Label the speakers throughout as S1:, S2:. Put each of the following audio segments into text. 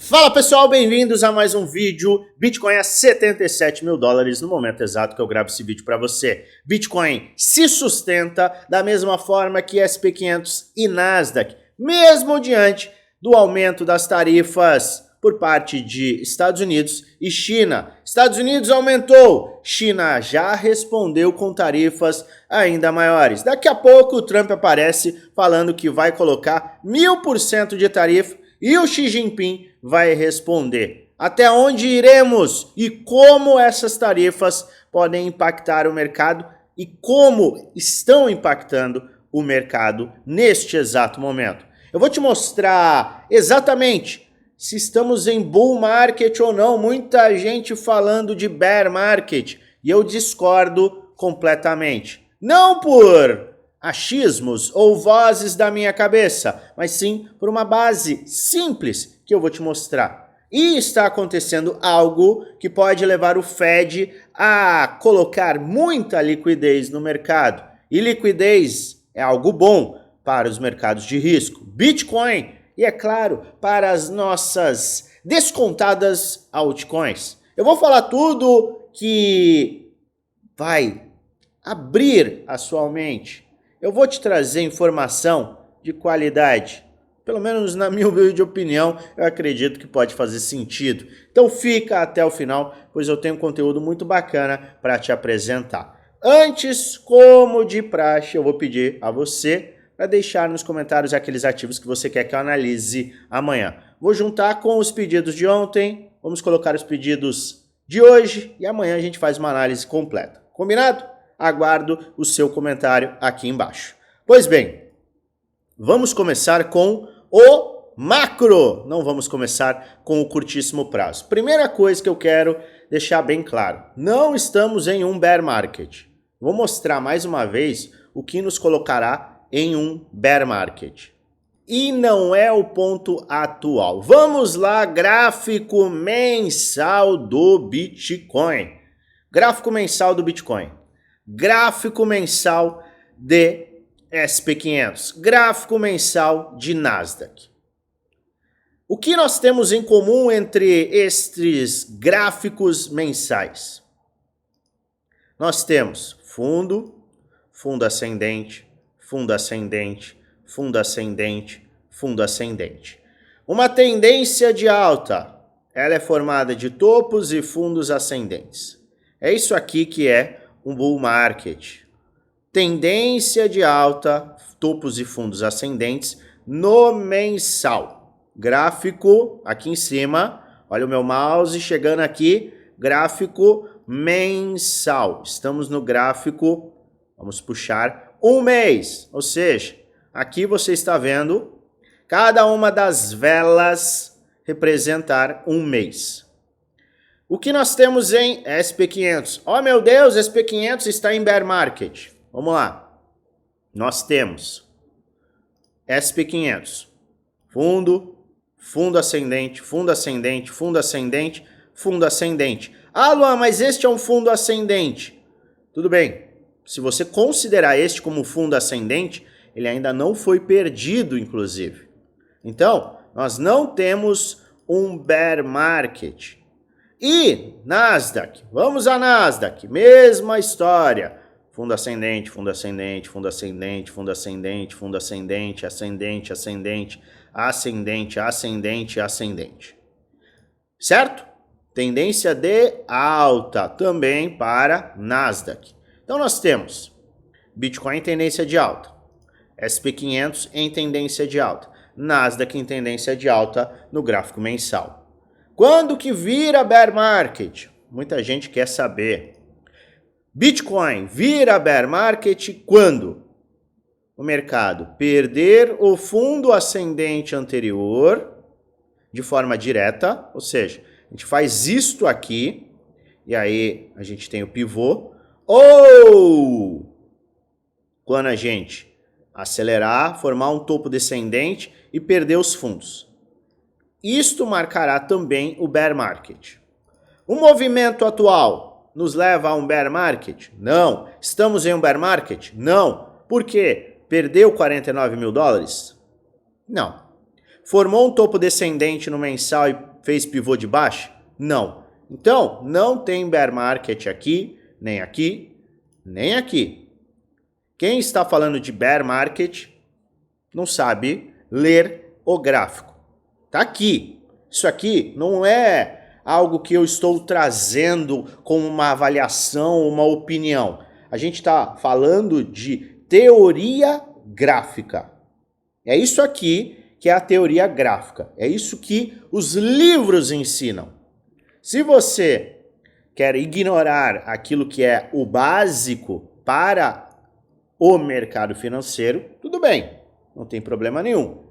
S1: Fala pessoal, bem-vindos a mais um vídeo. Bitcoin a 77 mil dólares no momento exato que eu gravo esse vídeo para você. Bitcoin se sustenta da mesma forma que SP500 e Nasdaq, mesmo diante do aumento das tarifas por parte de Estados Unidos e China. Estados Unidos aumentou, China já respondeu com tarifas ainda maiores. Daqui a pouco o Trump aparece falando que vai colocar 1000% de tarifa e o Xi Jinping vai responder. Até onde iremos e como essas tarifas podem impactar o mercado e como estão impactando o mercado neste exato momento. Eu vou te mostrar exatamente se estamos em bull market ou não. Muita gente falando de bear market e eu discordo completamente. Não por achismos ou vozes da minha cabeça, mas sim por uma base simples que eu vou te mostrar. E está acontecendo algo que pode levar o Fed a colocar muita liquidez no mercado. E liquidez é algo bom para os mercados de risco. Bitcoin e, é claro, para as nossas descontadas altcoins. Eu vou falar tudo que vai abrir a sua mente. Eu vou te trazer informação de qualidade. Pelo menos na minha humilde opinião, eu acredito que pode fazer sentido. Então fica até o final, pois eu tenho um conteúdo muito bacana para te apresentar. Antes, como de praxe, eu vou pedir a você para deixar nos comentários aqueles ativos que você quer que eu analise amanhã. Vou juntar com os pedidos de ontem, vamos colocar os pedidos de hoje e amanhã a gente faz uma análise completa. Combinado? Aguardo o seu comentário aqui embaixo. Pois bem, vamos começar com o macro. Não vamos começar com o curtíssimo prazo. Primeira coisa que eu quero deixar bem claro. Não estamos em um bear market. Vou mostrar mais uma vez o que nos colocará em um bear market. E não é o ponto atual. Vamos lá, gráfico mensal do Bitcoin. Gráfico mensal do Bitcoin. Gráfico mensal de SP500, gráfico mensal de Nasdaq. O que nós temos em comum entre estes gráficos mensais? Nós temos fundo, fundo ascendente, fundo ascendente, fundo ascendente, fundo ascendente. Uma tendência de alta, ela é formada de topos e fundos ascendentes. É isso aqui que é um bull market. Tendência de alta, topos e fundos ascendentes no mensal. Gráfico aqui em cima, olha o meu mouse chegando aqui, gráfico mensal. Estamos no gráfico, vamos puxar um mês, ou seja, aqui você está vendo cada uma das velas representar um mês. O que nós temos em SP500? Oh meu Deus, SP500 está em bear market. Vamos lá. Nós temos SP500. Fundo, fundo ascendente, fundo ascendente, fundo ascendente, fundo ascendente. Ah, Luan, mas este é um fundo ascendente. Tudo bem. Se você considerar este como fundo ascendente, ele ainda não foi perdido, inclusive. Então, nós não temos um bear market. E Nasdaq, vamos a Nasdaq, mesma história. Fundo ascendente, fundo ascendente, fundo ascendente, fundo ascendente, fundo ascendente, ascendente, ascendente, ascendente, ascendente, ascendente. Certo? Tendência de alta também para Nasdaq. Então nós temos Bitcoin em tendência de alta, SP500 em tendência de alta, Nasdaq em tendência de alta no gráfico mensal. Quando que vira bear market? Muita gente quer saber. Bitcoin vira bear market quando o mercado perder o fundo ascendente anterior de forma direta, ou seja, a gente faz isto aqui e aí a gente tem o pivô, ou quando a gente acelerar, formar um topo descendente e perder os fundos. Isto marcará também o bear market. O movimento atual nos leva a um bear market? Não. Estamos em um bear market? Não. Por quê? Perdeu 49 mil dólares? Não. Formou um topo descendente no mensal e fez pivô de baixa? Não. Então, não tem bear market aqui, nem aqui, nem aqui. Quem está falando de bear market não sabe ler o gráfico. Tá aqui. Isso aqui não é algo que eu estou trazendo como uma avaliação, uma opinião. A gente está falando de teoria gráfica. É isso aqui que é a teoria gráfica. É isso que os livros ensinam. Se você quer ignorar aquilo que é o básico para o mercado financeiro, tudo bem, não tem problema nenhum.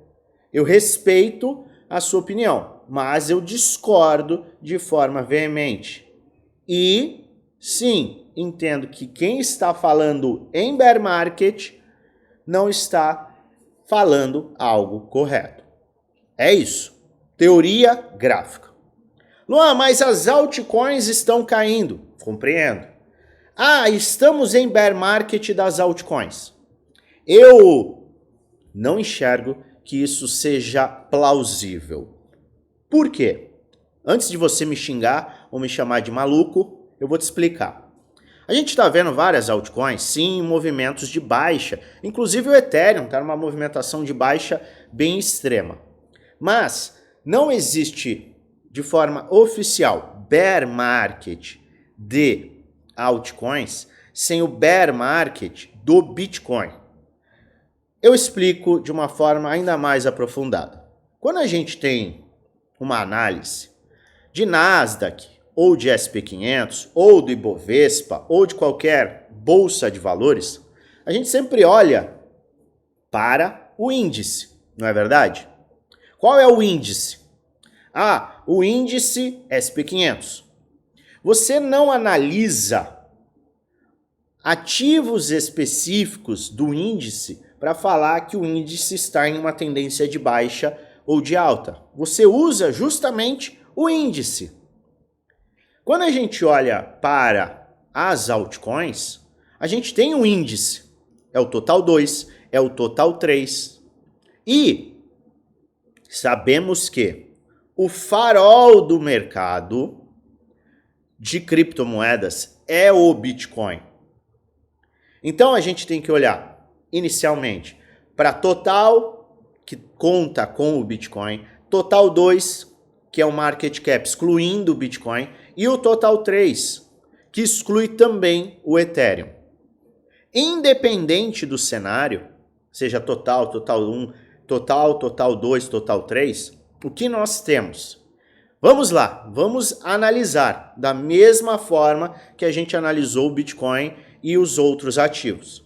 S1: Eu respeito a sua opinião, mas eu discordo de forma veemente. E, sim, entendo que quem está falando em bear market não está falando algo correto. É isso. Teoria gráfica. Luan, mas as altcoins estão caindo. Compreendo. Ah, estamos em bear market das altcoins. Eu não enxergo que isso seja plausível. Por quê? Antes de você me xingar ou me chamar de maluco, eu vou te explicar. A gente está vendo várias altcoins, sim, em movimentos de baixa. Inclusive o Ethereum está numa movimentação de baixa bem extrema. Mas não existe de forma oficial bear market de altcoins sem o bear market do Bitcoin. Eu explico de uma forma ainda mais aprofundada. Quando a gente tem uma análise de Nasdaq, ou de SP500, ou do Ibovespa, ou de qualquer bolsa de valores, a gente sempre olha para o índice, não é verdade? Qual é o índice? Ah, o índice SP500. Você não analisa ativos específicos do índice para falar que o índice está em uma tendência de baixa ou de alta. Você usa justamente o índice. Quando a gente olha para as altcoins, a gente tem um índice. É o total 2, é o total 3. E sabemos que o farol do mercado de criptomoedas é o Bitcoin. Então a gente tem que olhar inicialmente para total, que conta com o Bitcoin, total 2, que é o market cap excluindo o Bitcoin, e o total 3, que exclui também o Ethereum. Independente do cenário, seja total, total 1, total 2, total 3, o que nós temos? Vamos lá, vamos analisar da mesma forma que a gente analisou o Bitcoin e os outros ativos.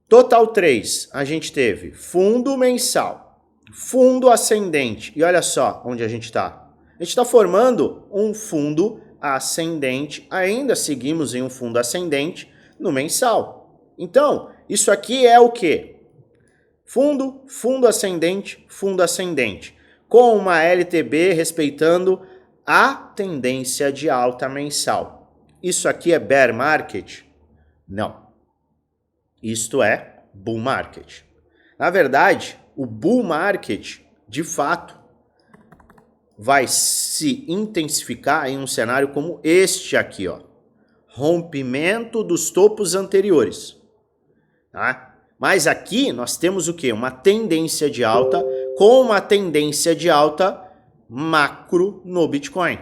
S1: Total 3, a gente teve fundo mensal, fundo ascendente, e olha só onde a gente está. A gente está formando um fundo ascendente, ainda seguimos em um fundo ascendente no mensal. Então, isso aqui é o quê? Fundo ascendente, com uma LTB respeitando a tendência de alta mensal. Isso aqui é bear market? Não. Isto é bull market. Na verdade, o bull market, de fato, vai se intensificar em um cenário como este aqui, ó. Rompimento dos topos anteriores. Tá? Mas aqui nós temos o quê? Uma tendência de alta com uma tendência de alta macro no Bitcoin.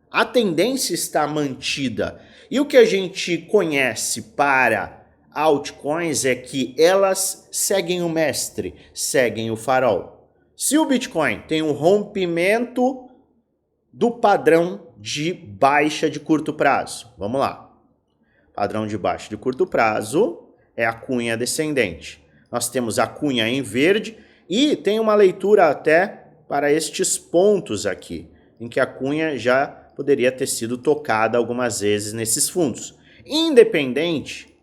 S1: A tendência está mantida. E o que a gente conhece para altcoins é que elas seguem o mestre, seguem o farol. Se o Bitcoin tem um rompimento do padrão de baixa de curto prazo, vamos lá. Padrão de baixa de curto prazo é a cunha descendente. Nós temos a cunha em verde e tem uma leitura até para estes pontos aqui, em que a cunha já poderia ter sido tocada algumas vezes nesses fundos. Independente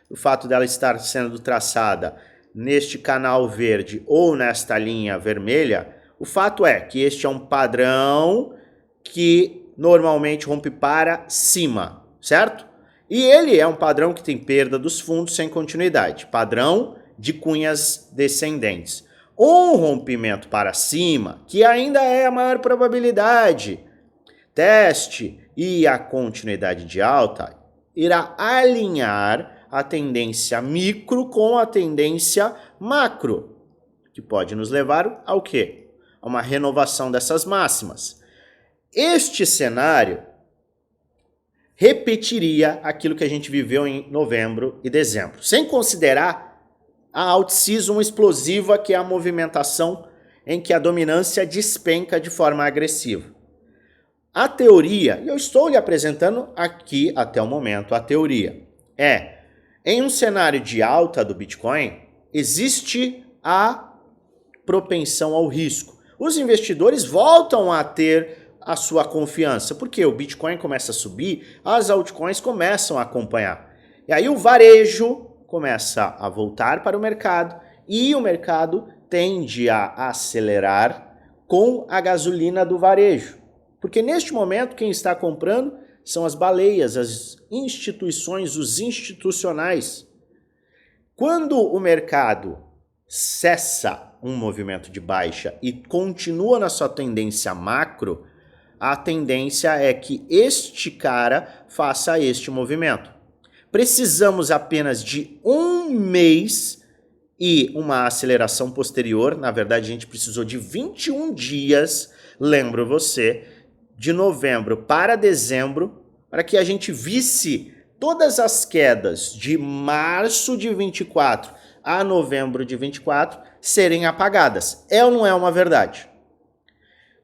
S1: do fato dela estar sendo traçada neste canal verde ou nesta linha vermelha, o fato é que este é um padrão que normalmente rompe para cima, certo? E ele é um padrão que tem perda dos fundos sem continuidade, padrão de cunhas descendentes. Um rompimento para cima, que ainda é a maior probabilidade, teste e a continuidade de alta irá alinhar a tendência micro com a tendência macro, que pode nos levar ao quê? A uma renovação dessas máximas. Este cenário repetiria aquilo que a gente viveu em novembro e dezembro, sem considerar a alt-season explosiva, que é a movimentação em que a dominância despenca de forma agressiva. A teoria, e eu estou lhe apresentando aqui até o momento, a teoria em um cenário de alta do Bitcoin, existe a propensão ao risco. Os investidores voltam a ter a sua confiança, porque o Bitcoin começa a subir, as altcoins começam a acompanhar. E aí o varejo começa a voltar para o mercado e o mercado tende a acelerar com a gasolina do varejo. Porque neste momento quem está comprando são as baleias, as instituições, os institucionais. Quando o mercado cessa um movimento de baixa e continua na sua tendência macro, a tendência é que este cara faça este movimento. Precisamos apenas de um mês e uma aceleração posterior. Na verdade, a gente precisou de 21 dias, lembro você, de novembro para dezembro, para que a gente visse todas as quedas de março de 24 a novembro de 24 serem apagadas. É ou não é uma verdade?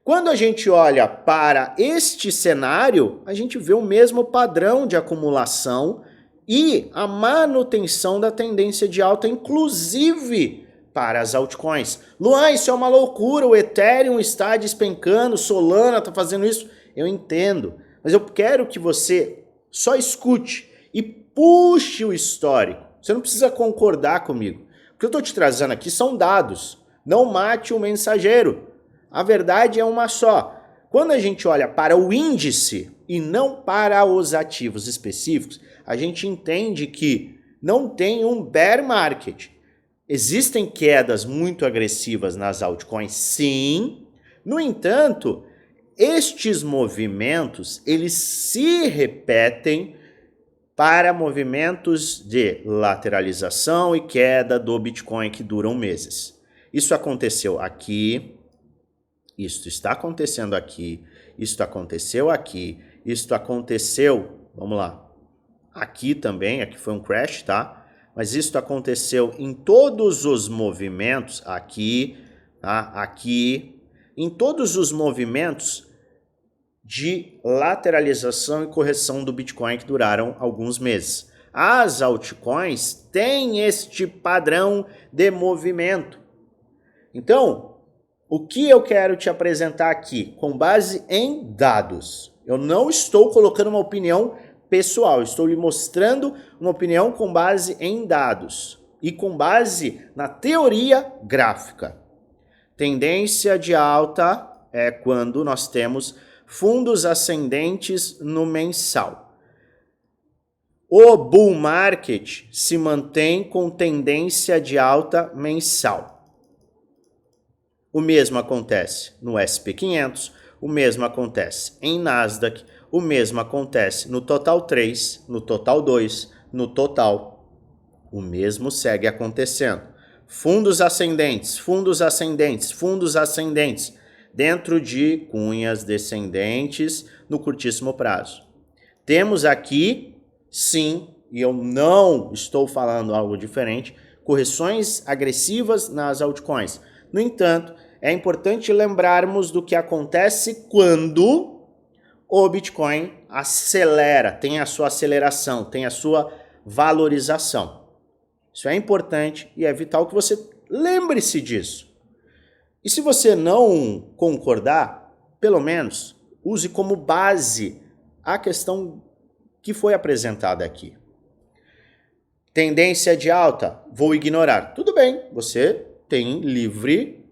S1: Quando a gente olha para este cenário, a gente vê o mesmo padrão de acumulação e a manutenção da tendência de alta, inclusive para as altcoins. Luan, isso é uma loucura, o Ethereum está despencando, Solana está fazendo isso. Eu entendo, mas eu quero que você só escute e puxe o histórico. Você não precisa concordar comigo. O que eu estou te trazendo aqui são dados. Não mate o mensageiro. A verdade é uma só. Quando a gente olha para o índice e não para os ativos específicos, a gente entende que não tem um bear market. Existem quedas muito agressivas nas altcoins, sim. No entanto, estes movimentos, eles se repetem para movimentos de lateralização e queda do Bitcoin que duram meses. Isso aconteceu aqui, isso está acontecendo aqui, isso aconteceu aqui, isso aconteceu, vamos lá, aqui também, aqui foi um crash, tá? Mas isso aconteceu em todos os movimentos, aqui, tá? Aqui, em todos os movimentos de lateralização e correção do Bitcoin que duraram alguns meses. As altcoins têm este padrão de movimento. Então, o que eu quero te apresentar aqui, com base em dados, eu não estou colocando uma opinião pessoal, estou lhe mostrando uma opinião com base em dados e com base na teoria gráfica. Tendência de alta é quando nós temos fundos ascendentes no mensal. O bull market se mantém com tendência de alta mensal. O mesmo acontece no SP500, o mesmo acontece em Nasdaq, o mesmo acontece no Total 3, no Total 2, no Total. O mesmo segue acontecendo. Fundos ascendentes, fundos ascendentes, fundos ascendentes, dentro de cunhas descendentes no curtíssimo prazo. Temos aqui, sim, e eu não estou falando algo diferente, correções agressivas nas altcoins. No entanto, é importante lembrarmos do que acontece quando o Bitcoin acelera, tem a sua aceleração, tem a sua valorização. Isso é importante e é vital que você lembre-se disso. E se você não concordar, pelo menos use como base a questão que foi apresentada aqui. Tendência de alta, vou ignorar. Tudo bem, você tem livre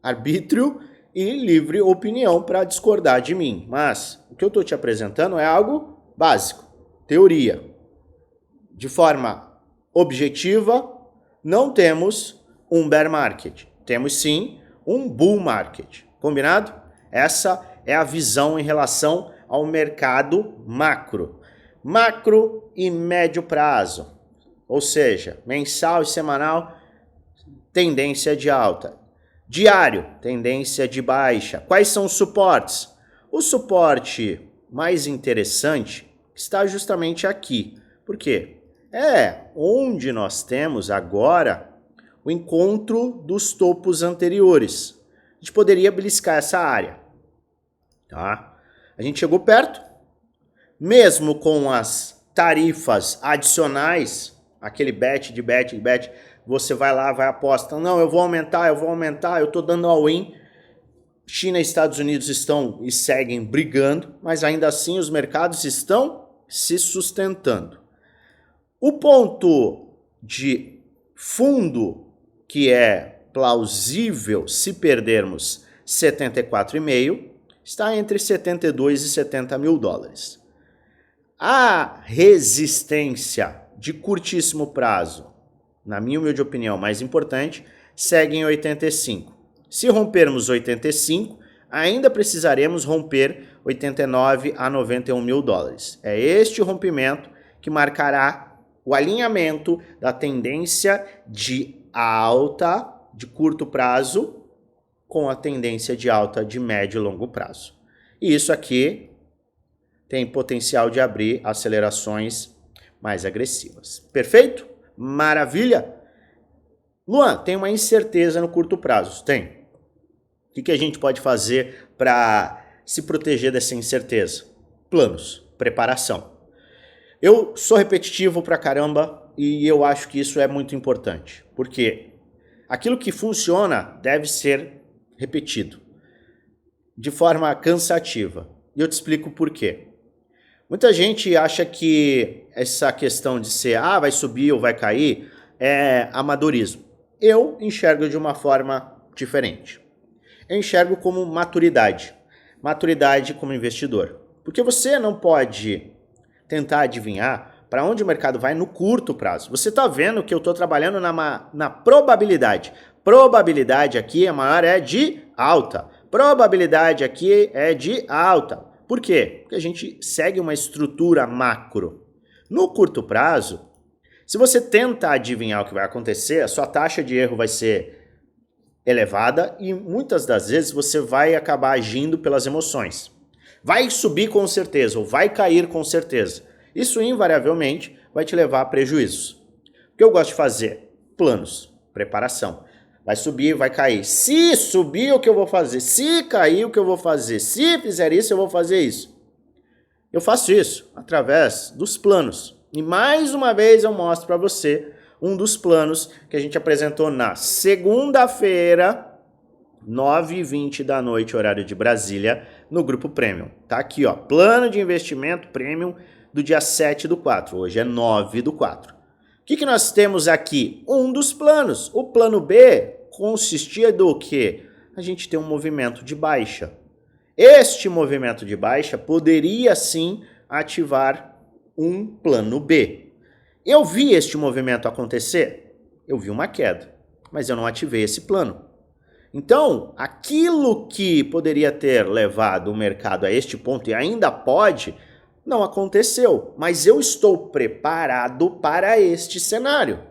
S1: arbítrio e livre opinião para discordar de mim. Mas o que eu estou te apresentando é algo básico, teoria. De forma objetiva, não temos um bear market. temos sim um bull market, combinado? Essa é a visão em relação ao mercado macro. Macro e médio prazo, ou seja, mensal e semanal, tendência de alta. Diário, tendência de baixa. Quais são os suportes? O suporte mais interessante está justamente aqui. Por quê? É onde nós temos agora o encontro dos topos anteriores. A gente poderia beliscar essa área. Tá? A gente chegou perto, mesmo com as tarifas adicionais, aquele bet, você vai lá, vai aposta, não, eu vou aumentar, eu tô dando all-in. China e Estados Unidos estão e seguem brigando, mas ainda assim os mercados estão se sustentando. O ponto de fundo que é plausível se perdermos 74,5 está entre 72 e 70 mil dólares. A resistência de curtíssimo prazo, na minha humilde opinião, mais importante, segue em 85. Se rompermos 85, ainda precisaremos romper 89 a 91 mil dólares. É este rompimento que marcará o alinhamento da tendência de alta de curto prazo com a tendência de alta de médio e longo prazo. E isso aqui tem potencial de abrir acelerações mais agressivas. Perfeito? Maravilha? Luan, tem uma incerteza no curto prazo? Tem. O que a gente pode fazer para se proteger dessa incerteza? Planos, preparação. Eu sou repetitivo pra caramba e eu acho que isso é muito importante. Porque aquilo que funciona deve ser repetido de forma cansativa. E eu te explico por quê. Muita gente acha que essa questão de ser, vai subir ou vai cair, é amadorismo. Eu enxergo de uma forma diferente. Eu enxergo como maturidade. Maturidade como investidor. Porque você não pode tentar adivinhar para onde o mercado vai no curto prazo. Você está vendo que eu estou trabalhando na probabilidade. Probabilidade aqui, a maior é de alta. Probabilidade aqui é de alta. Por quê? Porque a gente segue uma estrutura macro. No curto prazo, se você tenta adivinhar o que vai acontecer, a sua taxa de erro vai ser elevada e muitas das vezes você vai acabar agindo pelas emoções. Vai subir com certeza ou vai cair com certeza. Isso invariavelmente vai te levar a prejuízos. O que eu gosto de fazer? Planos, preparação. Vai subir, vai cair. Se subir, o que eu vou fazer? Se cair, o que eu vou fazer? Se fizer isso, eu vou fazer isso. Eu faço isso através dos planos. E mais uma vez eu mostro para você um dos planos que a gente apresentou na segunda-feira, 9h20 da noite, horário de Brasília, no Grupo Premium. Tá aqui, ó, plano de investimento Premium do dia 7/4. Hoje é 9/4. O que nós temos aqui? Um dos planos. O plano B consistia do quê? A gente tem um movimento de baixa. Este movimento de baixa poderia sim ativar um plano B. Eu vi este movimento acontecer? Eu vi uma queda, mas eu não ativei esse plano. Então, aquilo que poderia ter levado o mercado a este ponto e ainda pode, não aconteceu. Mas eu estou preparado para este cenário.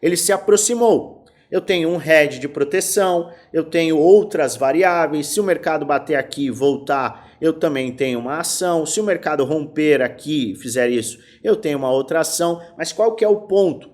S1: Ele se aproximou. Eu tenho um hedge de proteção, eu tenho outras variáveis. Se o mercado bater aqui e voltar, eu também tenho uma ação. Se o mercado romper aqui e fizer isso, eu tenho uma outra ação. Mas qual que é o ponto?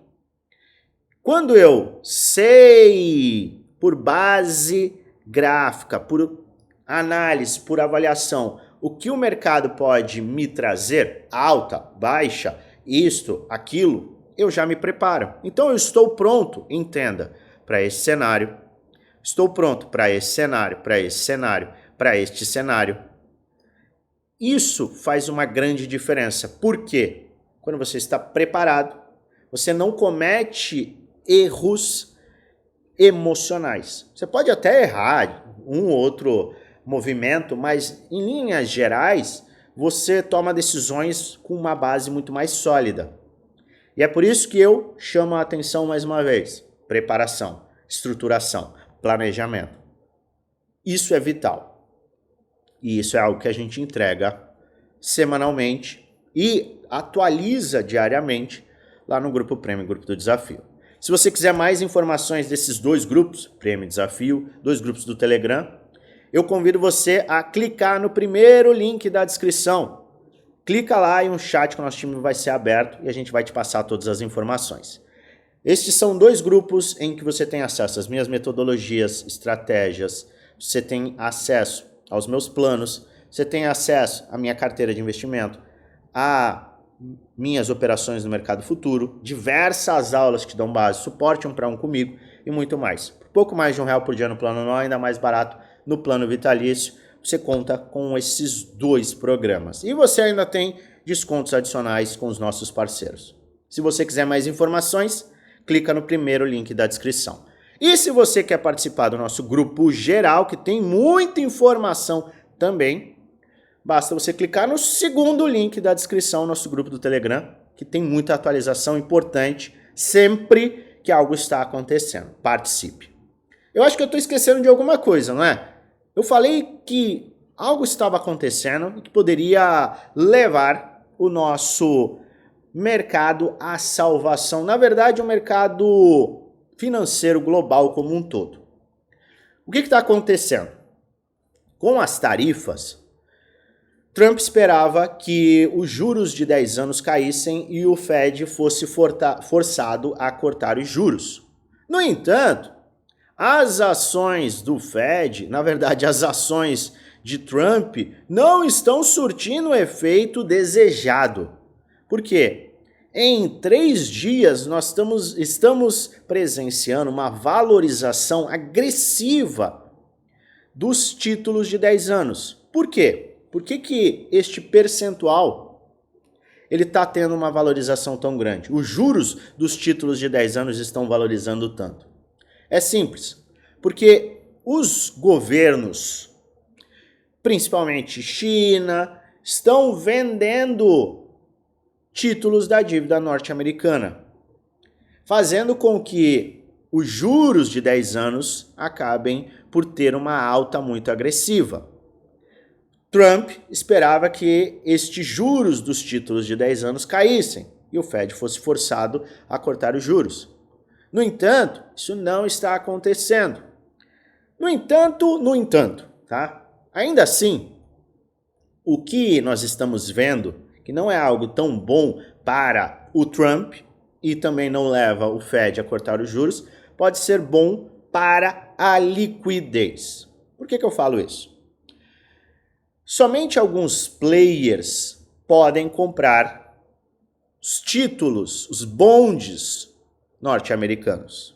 S1: Quando eu sei por base gráfica, por análise, por avaliação, o que o mercado pode me trazer, alta, baixa, isto, aquilo, eu já me preparo. Então eu estou pronto, entenda, para esse cenário. Estou pronto para esse cenário, para esse cenário, para este cenário. Isso faz uma grande diferença. Por quê? Quando você está preparado, você não comete erros emocionais. Você pode até errar um ou outro movimento, mas em linhas gerais, você toma decisões com uma base muito mais sólida. E é por isso que eu chamo a atenção mais uma vez. Preparação, estruturação. planejamento. Isso é vital. E isso é algo que a gente entrega semanalmente e atualiza diariamente lá no Grupo Prêmio, Grupo do Desafio. Se você quiser mais informações desses dois grupos, Prêmio e Desafio, dois grupos do Telegram, eu convido você a clicar no primeiro link da descrição. Clica lá e um chat com o nosso time vai ser aberto e a gente vai te passar todas as informações. Estes são dois grupos em que você tem acesso às minhas metodologias, estratégias, você tem acesso aos meus planos, você tem acesso à minha carteira de investimento, a minhas operações no mercado futuro, diversas aulas que dão base, suporte 1 para 1 comigo e muito mais. Por pouco mais de R$1 por dia no plano anual, ainda mais barato no plano vitalício, você conta com esses dois programas. E você ainda tem descontos adicionais com os nossos parceiros. Se você quiser mais informações, clica no primeiro link da descrição. E se você quer participar do nosso grupo geral, que tem muita informação também, basta você clicar no segundo link da descrição, nosso grupo do Telegram, que tem muita atualização importante sempre que algo está acontecendo. Participe. Eu acho que eu estou esquecendo de alguma coisa, não é? Eu falei que algo estava acontecendo e que poderia levar o nosso mercado à salvação. Na verdade, o mercado financeiro global como um todo. O que está acontecendo? Com as tarifas, Trump esperava que os juros de 10 anos caíssem e o Fed fosse forçado a cortar os juros. No entanto, as ações do Fed, na verdade as ações de Trump, não estão surtindo o efeito desejado. Por quê? Em 3 dias nós estamos presenciando uma valorização agressiva dos títulos de 10 anos. Por quê? Por que este percentual ele está tendo uma valorização tão grande? Os juros dos títulos de 10 anos estão valorizando tanto. É simples, porque os governos, principalmente China, estão vendendo títulos da dívida norte-americana, fazendo com que os juros de 10 anos acabem por ter uma alta muito agressiva. Trump esperava que estes juros dos títulos de 10 anos caíssem e o Fed fosse forçado a cortar os juros. No entanto, isso não está acontecendo. No entanto, tá? Ainda assim, o que nós estamos vendo, que não é algo tão bom para o Trump e também não leva o Fed a cortar os juros, pode ser bom para a liquidez. Por que eu falo isso? Somente alguns players podem comprar os títulos, os bonds norte-americanos.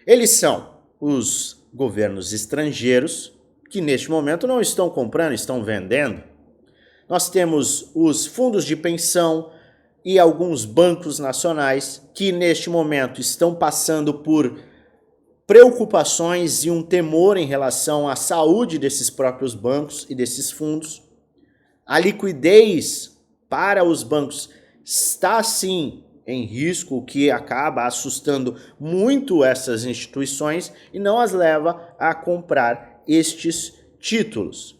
S1: Eles são os governos estrangeiros que neste momento não estão comprando, estão vendendo. Nós temos os fundos de pensão e alguns bancos nacionais que neste momento estão passando por preocupações e um temor em relação à saúde desses próprios bancos e desses fundos. A liquidez para os bancos está sim em risco, o que acaba assustando muito essas instituições e não as leva a comprar estes títulos.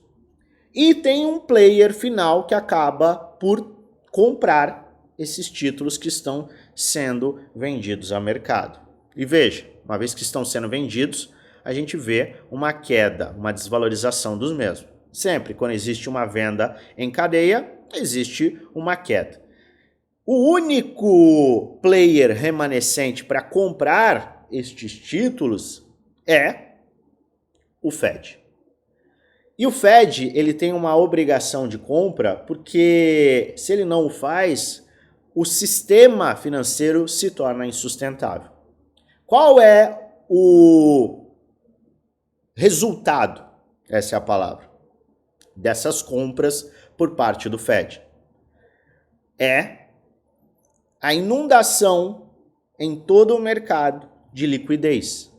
S1: E tem um player final que acaba por comprar esses títulos que estão sendo vendidos ao mercado. E veja, uma vez que estão sendo vendidos, a gente vê uma queda, uma desvalorização dos mesmos. Sempre quando existe uma venda em cadeia, existe uma queda. O único player remanescente para comprar estes títulos é o Fed. E o Fed, ele tem uma obrigação de compra porque se ele não o faz, o sistema financeiro se torna insustentável. Qual é o resultado, essa é a palavra, dessas compras por parte do Fed? É a inundação em todo o mercado de liquidez.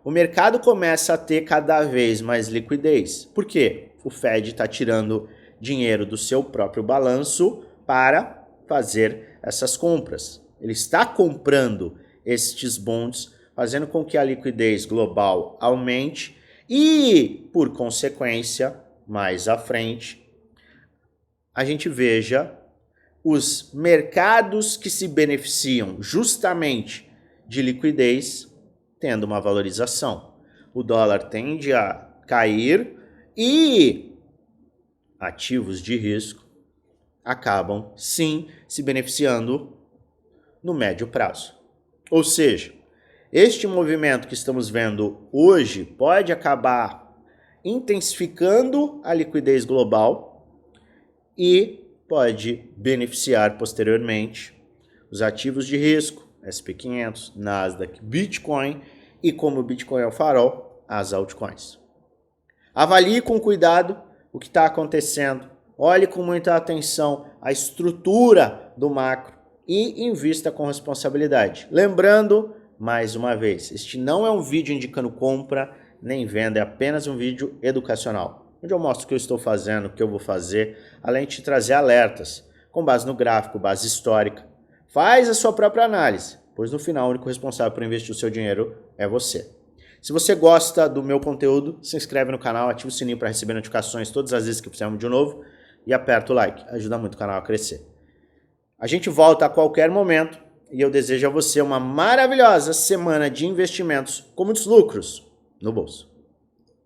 S1: O mercado começa a ter cada vez mais liquidez. Por quê? O Fed está tirando dinheiro do seu próprio balanço para fazer essas compras. Ele está comprando estes bonds fazendo com que a liquidez global aumente e, por consequência, mais à frente, a gente veja os mercados que se beneficiam justamente de liquidez tendo uma valorização. O dólar tende a cair e ativos de risco acabam, sim, se beneficiando no médio prazo. Ou seja, este movimento que estamos vendo hoje pode acabar intensificando a liquidez global e pode beneficiar posteriormente os ativos de risco, SP500, Nasdaq, Bitcoin e, como o Bitcoin é o farol, as altcoins. Avalie com cuidado o que está acontecendo, olhe com muita atenção a estrutura do macro e invista com responsabilidade. Lembrando, mais uma vez, este não é um vídeo indicando compra nem venda, é apenas um vídeo educacional, onde eu mostro o que eu estou fazendo, o que eu vou fazer, além de te trazer alertas com base no gráfico, base histórica. Faz a sua própria análise, pois no final o único responsável por investir o seu dinheiro é você. Se você gosta do meu conteúdo, se inscreve no canal, ativa o sininho para receber notificações todas as vezes que fizer um vídeo novo e aperta o like, ajuda muito o canal a crescer. A gente volta a qualquer momento e eu desejo a você uma maravilhosa semana de investimentos com muitos lucros no bolso.